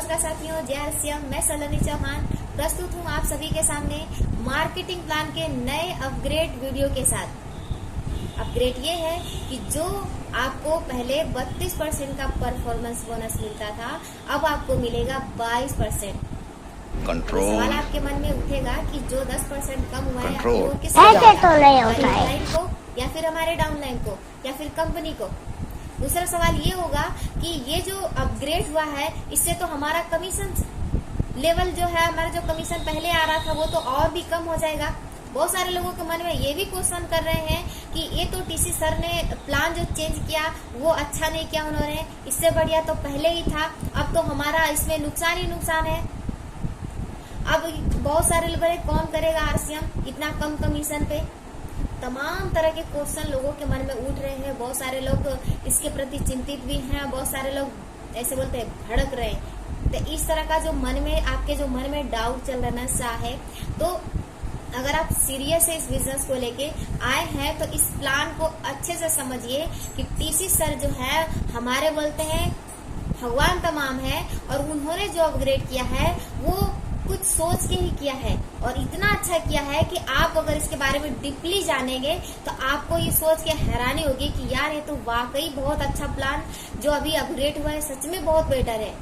नमस्कार साथियों, जय हरिश्चंद्र। मैं सलोनी चौहान प्रस्तुत हूँ आप सभी के सामने मार्केटिंग प्लान के नए अपग्रेड वीडियो के साथ। अपग्रेड ये है कि जो आपको पहले 32% का परफॉर्मेंस बोनस मिलता था, अब आपको मिलेगा 22%। कंट्रोल। सवाल आपके मन में उठेगा कि जो 10% कम हुआ है कंट्रोल। वो किस ऐसे तो नहीं होता है। लाइन को या फिर हमारे डाउनलाइन को या फिर कंपनी को। दूसरा सवाल ये होगा कि ये जो अपग्रेड हुआ है इससे तो हमारा कमीशन लेवल जो है, हमारा जो कमीशन पहले आ रहा था वो तो और भी कम हो जाएगा। बहुत सारे लोगों के मन में ये भी क्वेश्चन कर रहे हैं कि ये तो टीसी सर ने प्लान जो चेंज किया वो अच्छा नहीं किया उन्होंने, इससे बढ़िया तो पहले ही था, अब तो हमारा इसमें नुकसान ही नुकसान है। अब बहुत सारे लोग कौन करेगा आरसीएम इतना कम कमीशन पे। तमाम तरह के क्वेश्चन लोगों के मन में उठ रहे हैं। बहुत सारे लोग इसके प्रति चिंतित भी हैं, बहुत सारे लोग ऐसे बोलते हैं भड़क रहे हैं। तो इस तरह का जो मन में आपके जो मन में डाउट चल रहा सा है, तो अगर आप सीरियस है इस बिजनेस को लेके आए हैं तो इस प्लान को अच्छे से समझिए कि टीसी सर जो है हमारे बोलते हैं भगवान तमाम है, और उन्होंने जो अपग्रेड किया है वो कुछ सोच के ही किया है और इतना अच्छा किया है कि आप अगर इसके बारे में डीपली जानेंगे तो आपको ये सोच के हैरानी होगी कि यार ये तो वाकई बहुत अच्छा प्लान जो अभी अपग्रेड हुआ है सच में बहुत बेटर है।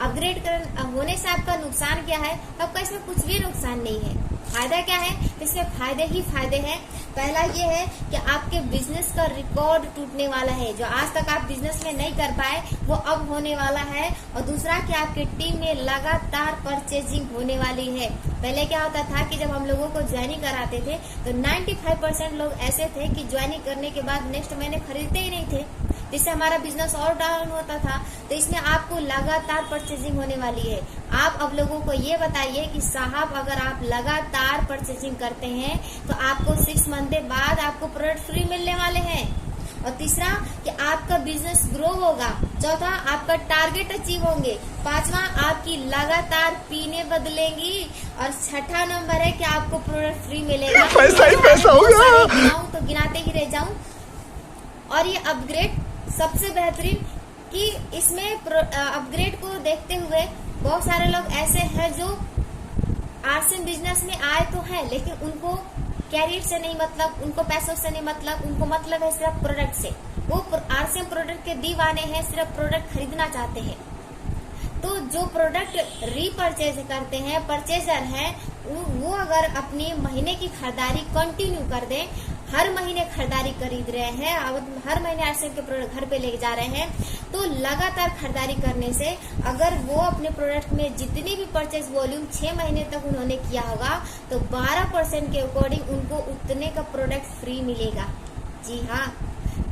अपग्रेड होने से आपका नुकसान क्या है? आपका इसमें कुछ भी नुकसान नहीं है। फायदा क्या है? इसमें फायदे ही फायदे हैं। पहला ये है कि आपके बिजनेस का रिकॉर्ड टूटने वाला है, जो आज तक आप बिजनेस में नहीं कर पाए वो अब होने वाला है। और दूसरा कि आपकी टीम में लगातार परचेजिंग होने वाली है। पहले क्या होता था कि जब हम लोगों को ज्वाइनिंग कराते थे तो 95% लोग ऐसे थे कि ज्वाइनिंग करने के बाद नेक्स्ट महीने खरीदते ही नहीं थे, जिससे हमारा बिजनेस और डाउन होता था। तो इसमें आपको लगातार परचेजिंग होने वाली है। आप अब लोगों को ये बताइए कि साहब अगर आप लगातार परचेजिंग करते हैं तो आपको 6 मंथ बाद आपको प्रोडक्ट फ्री मिलने वाले हैं। और तीसरा कि आपका बिजनेस ग्रो होगा। चौथा आपका टारगेट अचीव होंगे। पांचवा आपकी लगातार पीने बदलेंगी। और छठा नंबर है कि आपको प्रोडक्ट फ्री मिलेगा। पैसा ही पैसा होगा। गिनाऊं तो गिनाते ही रह जाऊं। और ये अपग्रेड सबसे बेहतरीन कि इसमें अपग्रेड को देखते हुए बहुत सारे लोग ऐसे हैं जो आरसीएम बिजनेस में आए तो हैं, लेकिन उनको कैरियर से नहीं मतलब, उनको पैसों से नहीं मतलब, उनको मतलब है सिर्फ प्रोडक्ट से। वो आरसीएम प्रोडक्ट के दीवाने हैं, सिर्फ प्रोडक्ट खरीदना चाहते हैं। तो जो प्रोडक्ट रीपरचेज करते हैं, परचेजर हैं, वो अगर अपनी महीने की खरीदारी कंटिन्यू कर दें, हर महीने खरीदारी खरीद रहे हैं, हर महीने आरसीएम के प्रोडक्ट घर पे लेके जा रहे हैं, तो लगातार खरीदारी करने से अगर वो अपने प्रोडक्ट में जितनी भी परचेज वॉल्यूम 6 महीने तक उन्होंने किया होगा तो 12% के अकॉर्डिंग उनको उतने का प्रोडक्ट फ्री मिलेगा। जी हाँ,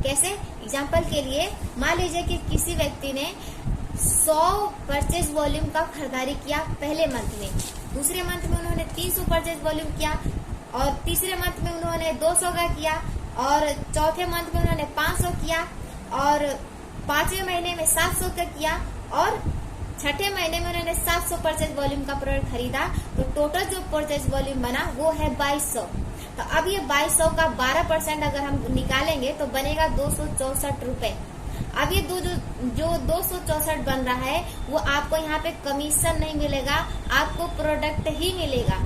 कैसे? एग्जाम्पल के लिए मान लीजिए कि किसी व्यक्ति ने 100 परचेज वॉल्यूम का खरीदारी किया पहले मंथ में, दूसरे मंथ में उन्होंने 300 परचेज वॉल्यूम किया, और तीसरे मंथ में उन्होंने 200 का किया, और चौथे मंथ में उन्होंने 500 किया, और 5वें महीने में 700 का किया, और छठे महीने में उन्होंने 700 परचेज वॉल्यूम का प्रोडक्ट खरीदा। तो टोटल जो परचेज वॉल्यूम बना वो है 2200। तो अब ये 2200 का 12% अगर हम निकालेंगे तो बनेगा 264 रुपए। अब ये जो 264 बन रहा है वो आपको यहाँ पे कमीशन नहीं मिलेगा, आपको प्रोडक्ट ही मिलेगा।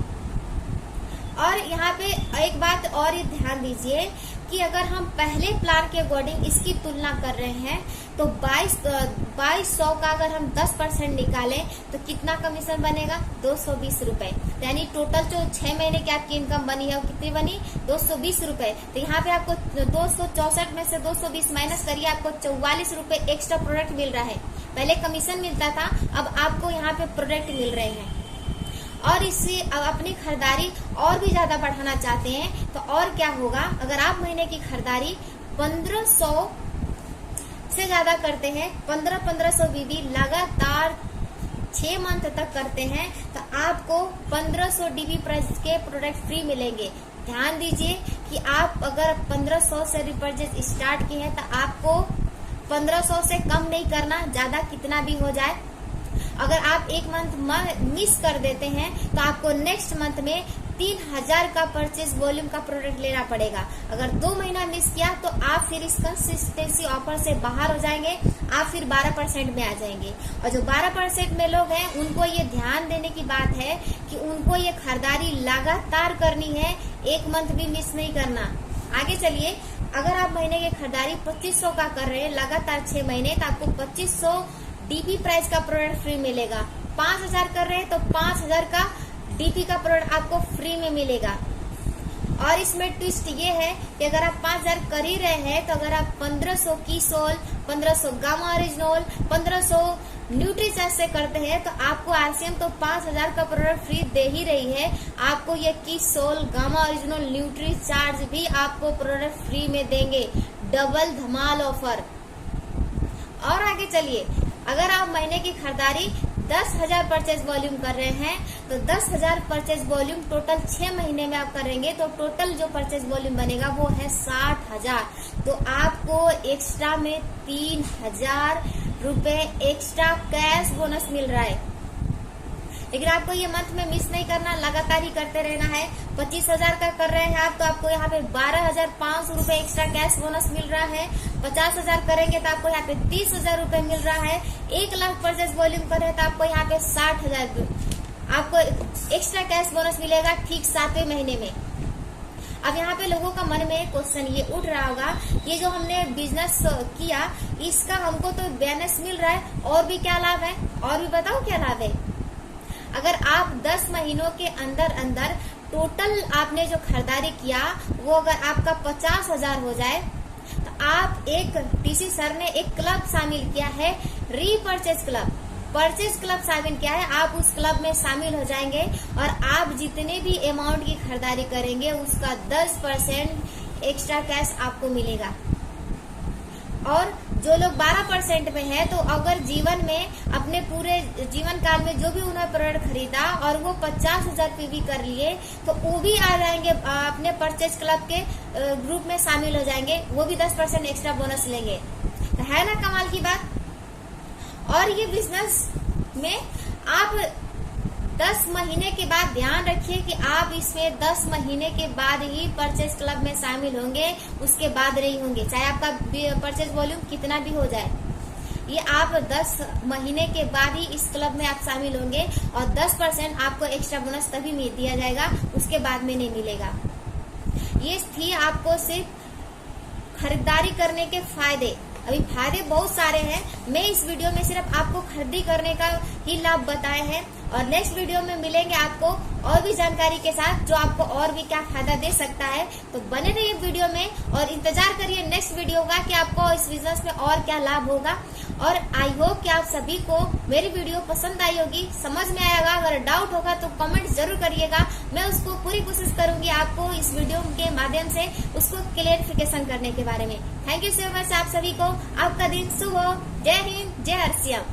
और यहाँ पे एक बात और ये ध्यान दीजिए कि अगर हम पहले प्लान के अकॉर्डिंग इसकी तुलना कर रहे हैं तो 2200 का अगर हम 10% निकालें तो कितना कमीशन बनेगा? 220 रुपए। यानी टोटल जो 6 महीने की आपकी इनकम बनी है वो कितनी बनी? 220 रुपए। तो यहाँ पे आपको 264 में से 220 माइनस करिए, आपको 44 रुपए एक्स्ट्रा प्रोडक्ट मिल रहा है। पहले कमीशन मिलता था, अब आपको यहाँ पे प्रोडक्ट मिल रहे हैं। और इससे अपनी खरीदारी और भी ज्यादा बढ़ाना चाहते हैं तो और क्या होगा? अगर आप महीने की खरीदारी 1500 से ज्यादा करते हैं, 1500 बीबी लगातार 6 मंथ तक करते हैं, तो आपको 1500 डीबी प्राइस के प्रोडक्ट फ्री मिलेंगे। ध्यान दीजिए कि आप अगर 1500 से रिपर्चेज स्टार्ट किए हैं तो आपको 1500 से कम नहीं करना, ज्यादा कितना भी हो जाए। अगर आप एक मंथ मिस कर देते हैं तो आपको नेक्स्ट मंथ में 3000 का परचेज वॉल्यूम का प्रोडक्ट लेना पड़ेगा। अगर 2 महीना मिस किया तो आप फिर इस कंसिस्टेंसी ऑफर से बाहर हो जाएंगे, आप फिर 12% में आ जाएंगे। और जो 12% में लोग हैं उनको ये ध्यान देने की बात है कि उनको ये खरीदारी लगातार करनी है, 1 मंथ भी मिस नहीं करना। आगे चलिए, अगर आप महीने की खरीदारी 2500 का कर रहे हैं लगातार 6 महीने, तो आपको 2500 डीपी प्राइस का प्रोडक्ट फ्री मिलेगा। 5000 कर रहे हैं तो 5000 का डीपी का प्रोडक्ट आपको फ्री में मिलेगा। और इसमें ट्विस्ट ये है कि अगर आप 5000 कर ही रहे हैं तो अगर आप 1500 की सोल, 1500 गामा ओरिजिनल, 1500 न्यूट्रीचार्ज से करते हैं तो आपको आरसीएम तो 5000 का प्रोडक्ट फ्री दे ही रही है। आपको ये की सोल, गामा ओरिजिनल, न्यूट्रीचार्ज भी आपको प्रोडक्ट फ्री में देंगे। डबल धमाल ऑफर। और आगे चलिए, अगर आप महीने की खरीदारी 10,000 परचेज वॉल्यूम कर रहे हैं तो 10,000 परचेज वॉल्यूम टोटल 6 महीने में आप करेंगे तो टोटल जो परचेज वॉल्यूम बनेगा वो है 60,000। तो आपको एक्स्ट्रा में 3,000 रुपए एक्स्ट्रा कैश बोनस मिल रहा है। लेकिन आपको ये मंथ में मिस नहीं करना, लगातार ही करते रहना है। 25,000 का कर रहे हैं आप तो आपको यहाँ पे 12,500 रुपए एक्स्ट्रा कैश बोनस मिल रहा है। 50,000 करेंगे तो आपको यहाँ पे 30,000 रुपए मिल रहा है। 1 लाख परचेज वॉल्यूम कर रहे हैं तो आपको यहाँ पे 60,000 आपको एक्स्ट्रा कैश बोनस मिलेगा ठीक 7वें महीने में। अब यहाँ पे लोगों का मन में क्वेश्चन ये उठ रहा होगा, ये जो हमने बिजनेस किया इसका हमको तो बोनस मिल रहा है, और भी क्या लाभ है? और भी बताओ क्या लाभ है? अगर आप 10 महीनों के अंदर अंदर टोटल आपने जो खरीदारी किया वो अगर आपका 50,000 हो जाए तो आप एक टीसी सर ने एक क्लब शामिल किया है, रीपरचेज क्लब। परचेज क्लब शामिल किया है, आप उस क्लब में शामिल हो जाएंगे और आप जितने भी अमाउंट की खरीदारी करेंगे उसका 10% एक्स्ट्रा कैश आपको मिलेगा। और जो लोग 12% में है तो अगर जीवन में अपने पूरे जीवन काल में जो भी उन्होंने प्रोडक्ट खरीदा और वो 50,000 पीवी कर लिए तो वो भी आ जाएंगे अपने परचेज क्लब के ग्रुप में शामिल हो जाएंगे, वो भी 10% एक्स्ट्रा बोनस लेंगे। तो है ना कमाल की बात। और ये बिजनेस में आप 10 महीने के बाद ध्यान रखिए कि आप इसमें 10 महीने के बाद ही परचेज क्लब में शामिल होंगे, उसके बाद नहीं होंगे, चाहे आपका परचेज वॉल्यूम कितना भी हो जाए। ये आप 10 महीने के बाद ही इस क्लब में आप शामिल होंगे और 10% आपको एक्स्ट्रा बोनस तभी दिया जाएगा, उसके बाद में नहीं मिलेगा। ये थी आपको सिर्फ खरीदारी करने के फायदे। अभी फायदे बहुत सारे हैं, मैं इस वीडियो में सिर्फ आपको खरीदी करने का ही लाभ बताए हैं और नेक्स्ट वीडियो में मिलेंगे आपको और भी जानकारी के साथ जो आपको और भी क्या फायदा दे सकता है। तो बने रहिए वीडियो में और इंतजार करिए नेक्स्ट वीडियो का कि आपको इस बिजनेस में और क्या लाभ होगा। और आई होप कि आप सभी को मेरी वीडियो पसंद आई होगी, समझ में आएगा। अगर डाउट होगा तो कमेंट जरूर करिएगा, मैं उसको पूरी कोशिश करूंगी आपको इस वीडियो के माध्यम से उसको क्लियरिफिकेशन करने के बारे में। थैंक यू सो मच आप सभी को, आपका दिन शुभ हो। जय हिंद, जय हरसिया।